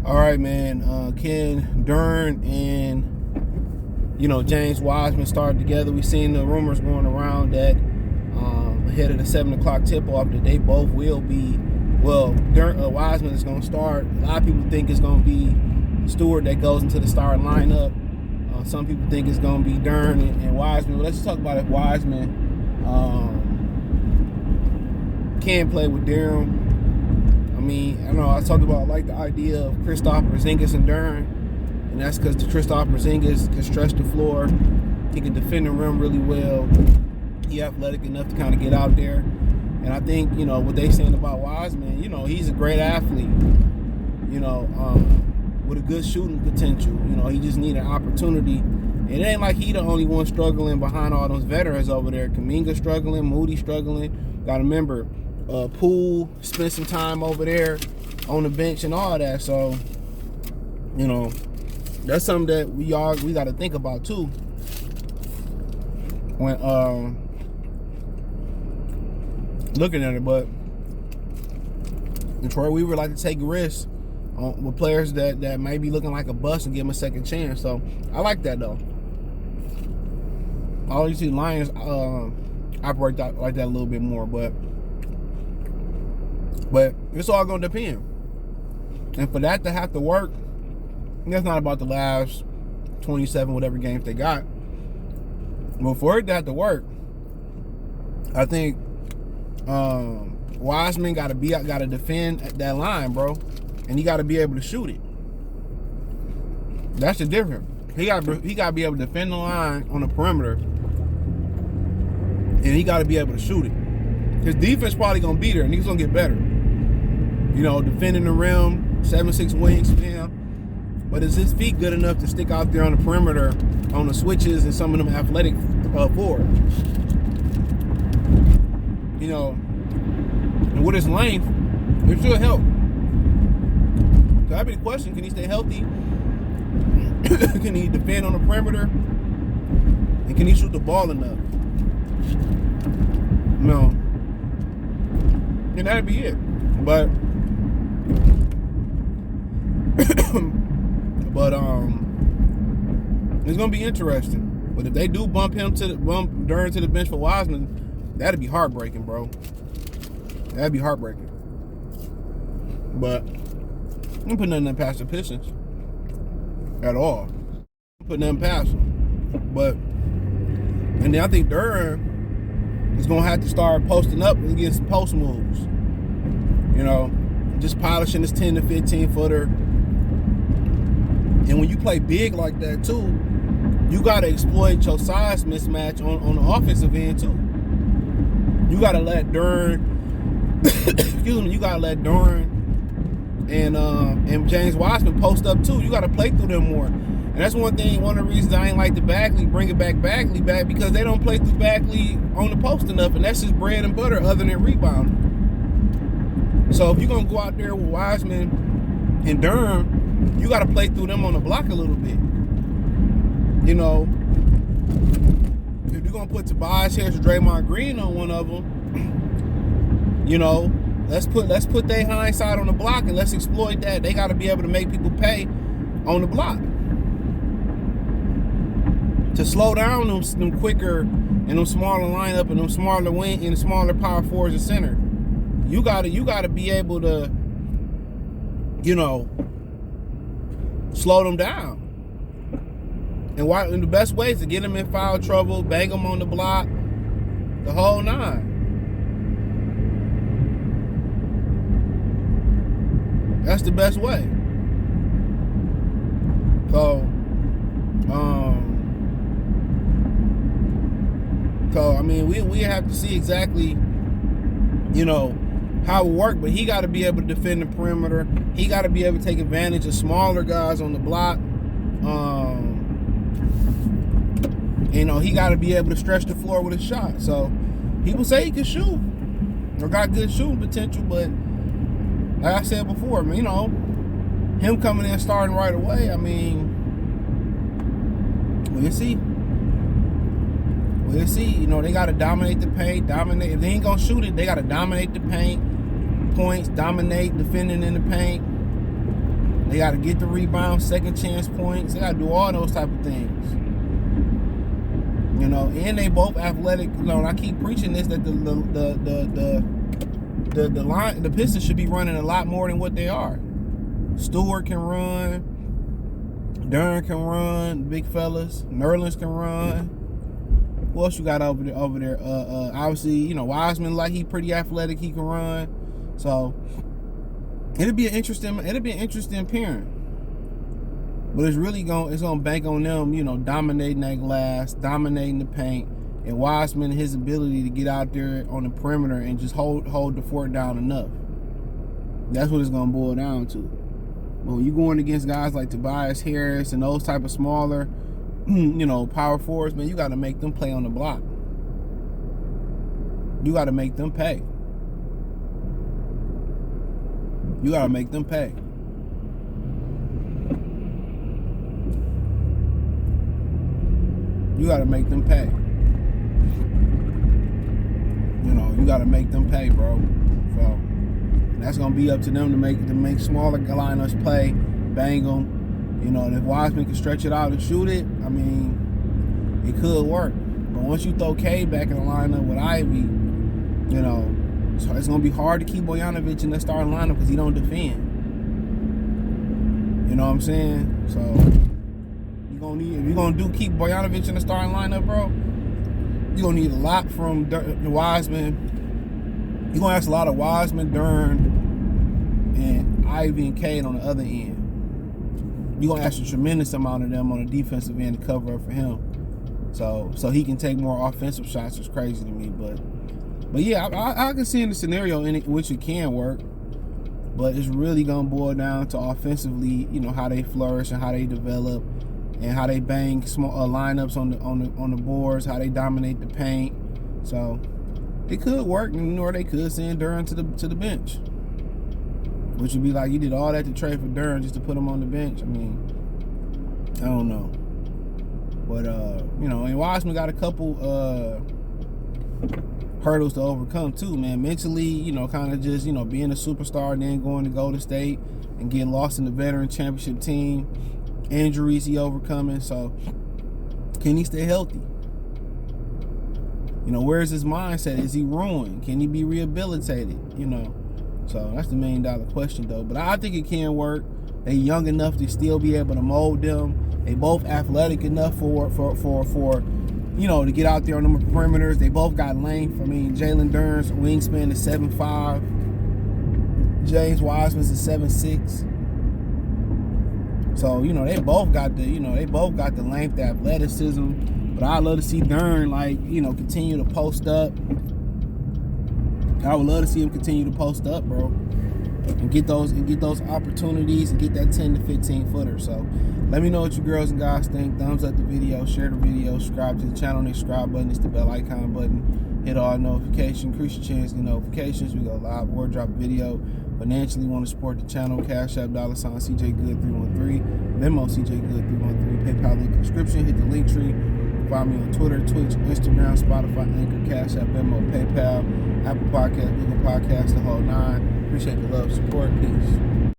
All right, man. Can Duren and James Wiseman start together? We've seen the rumors going around that ahead of the 7 o'clock tip-off that they both will be. Well, Wiseman is going to start. A lot of people think it's going to be Stewart that goes into the starting lineup. Some people think it's going to be Duren and Wiseman. But let's talk about if Wiseman can play with Duren. I mean, I know I talked about the idea of Kristaps Porzingis and Duren, and that's because the Kristaps Porzingis can stretch the floor. He can defend the rim really well. He's athletic enough to kind of get out there. And I think, what they saying about Wiseman, he's a great athlete, with a good shooting potential. He just need an opportunity. It ain't like he the only one struggling behind all those veterans over there. Kuminga struggling, Moody struggling. Got to remember, Poole spent some time over there on the bench and all that. So, that's something that we got to think about too. When looking at it, but Detroit Weaver like to take risks with players that may be looking like a bust and give them a second chance. So I like that though. I always see Lions operate like that a little bit more, but it's all gonna depend. And for that to have to work, that's not about the last 27 whatever games they got. But for it to have to work, I think Wiseman got to defend that line, bro, and he got to be able to shoot it. That's the difference. He got to be able to defend the line on the perimeter, and he got to be able to shoot it. His defense probably gonna be there, and he's gonna get better. Defending the rim, 7'6" wingspan. But is his feet good enough to stick out there on the perimeter on the switches and some of them athletic forwards? And with his length, it should help. So that'd be the question: can he stay healthy? Can he defend on the perimeter? And can he shoot the ball enough? No. And that'd be it. But it's gonna be interesting. But if they do bump Duren to the bench for Wiseman, that'd be heartbreaking, bro. That'd be heartbreaking. But I'm putting nothing past the Pistons at all. I'm putting nothing past them. And then I think Duren is gonna have to start posting up against post moves. Just polishing his 10 to 15 footer. And when you play big like that too, you gotta exploit your size mismatch on the offensive end too. You gotta let Duren you gotta let Duren and James Wiseman post up too. You gotta play through them more. And that's one of the reasons I ain't like the Bagley, bringing Bagley back, because they don't play through Bagley on the post enough, and that's just bread and butter other than rebounding. So if you're gonna go out there with Wiseman and Duren, you gotta play through them on the block a little bit. If you're gonna put Tobias Harris or Draymond Green on one of them, let's put their hindsight on the block and let's exploit that. They gotta be able to make people pay on the block. To slow down them quicker and them smaller lineup and them smaller wing and smaller power forwards and center. You gotta be able to, slow them down. And the best way is to get them in foul trouble, bang them on the block, the whole nine. That's the best way. So I mean, we have to see exactly, how it work, but he got to be able to defend the perimeter. He got to be able to take advantage of smaller guys on the block. He got to be able to stretch the floor with a shot. So people say he can shoot or got good shooting potential, but like I said before, him coming in starting right away, we'll see. We'll see. They got to dominate the paint, If they ain't going to shoot it, they got to dominate the paint, points, dominate, defending in the paint. They got to get the rebound, second chance points. They got to do all those type of things. You know, and they both athletic. You know, and I keep preaching this, that the Pistons should be running a lot more than what they are. Stewart can run. Duren can run. Big fellas. Nerlens can run. Who else you got over there? Obviously, you know, Wiseman, like, he pretty athletic. He can run. So it'll be an interesting pairing. But it's gonna bank on them, you know, dominating that glass, dominating the paint, and Wiseman, his ability to get out there on the perimeter and just hold the fort down enough. That's what it's gonna boil down to. But when you're going against guys like Tobias Harris and those type of smaller, you know, power forwards, man, you got to make them play on the block. You got to make them pay. You got to make them pay. You got to make them pay. You know, you got to make them pay, bro. So that's gonna be up to them to make smaller lineups play, bang them. You know, and if Wiseman can stretch it out and shoot it, I mean, it could work. But once you throw K back in the lineup with Ivy, you know, so it's gonna be hard to keep Bojanovic in the starting lineup because he don't defend. You know what I'm saying? So if you're gonna keep Bojanovic in the starting lineup, bro, you're gonna need a lot from Wiseman. You're gonna ask a lot of Wiseman, Duren, and Ivy and Cade on the other end. You're gonna ask a tremendous amount of them on the defensive end to cover up for him, so he can take more offensive shots. It's crazy to me, but yeah, I can see in the scenario in which it can work, but it's really gonna boil down to offensively, you know, how they flourish and how they develop, and how they bang small lineups on the boards, how they dominate the paint. So it could work, or they could send Duren to the bench, which would be like, you did all that to trade for Duren just to put him on the bench. I mean, I don't know, but you know, and Wiseman got a couple hurdles to overcome too, man. Mentally, you know, kind of just, you know, being a superstar and then going to Golden State and getting lost in the veteran championship team. Injuries he overcoming. So can he stay healthy? You know, where's his mindset? Is he ruined? Can he be rehabilitated? You know, so that's the $1 million question, though. But I think it can work. They young enough to still be able to mold them. They both athletic enough for you know, to get out there on the perimeters. They both got length. I mean, Jalen Duren's wingspan is 7'5". James Wiseman's is 7'6". So, you know, they both got the length, the athleticism. But I'd love to see Duren, like, you know, continue to post up. I would love to see him continue to post up, bro, and get those opportunities and get that 10 to 15 footer. So let me know what you girls and guys think. Thumbs up the video, share the video, subscribe to the channel. The subscribe button is the bell icon button. Hit all notifications, increase your chance to get notifications. We go live or drop a video. Financially want to support the channel, Cash App, $sign CJGood313, Venmo CJGood313, PayPal link in the description. Hit the link tree. Find me on Twitter, Twitch, Instagram, Spotify, Anchor, Cash App, Venmo, PayPal, Apple Podcasts, Google Podcasts, the whole nine. Appreciate the love, support, peace.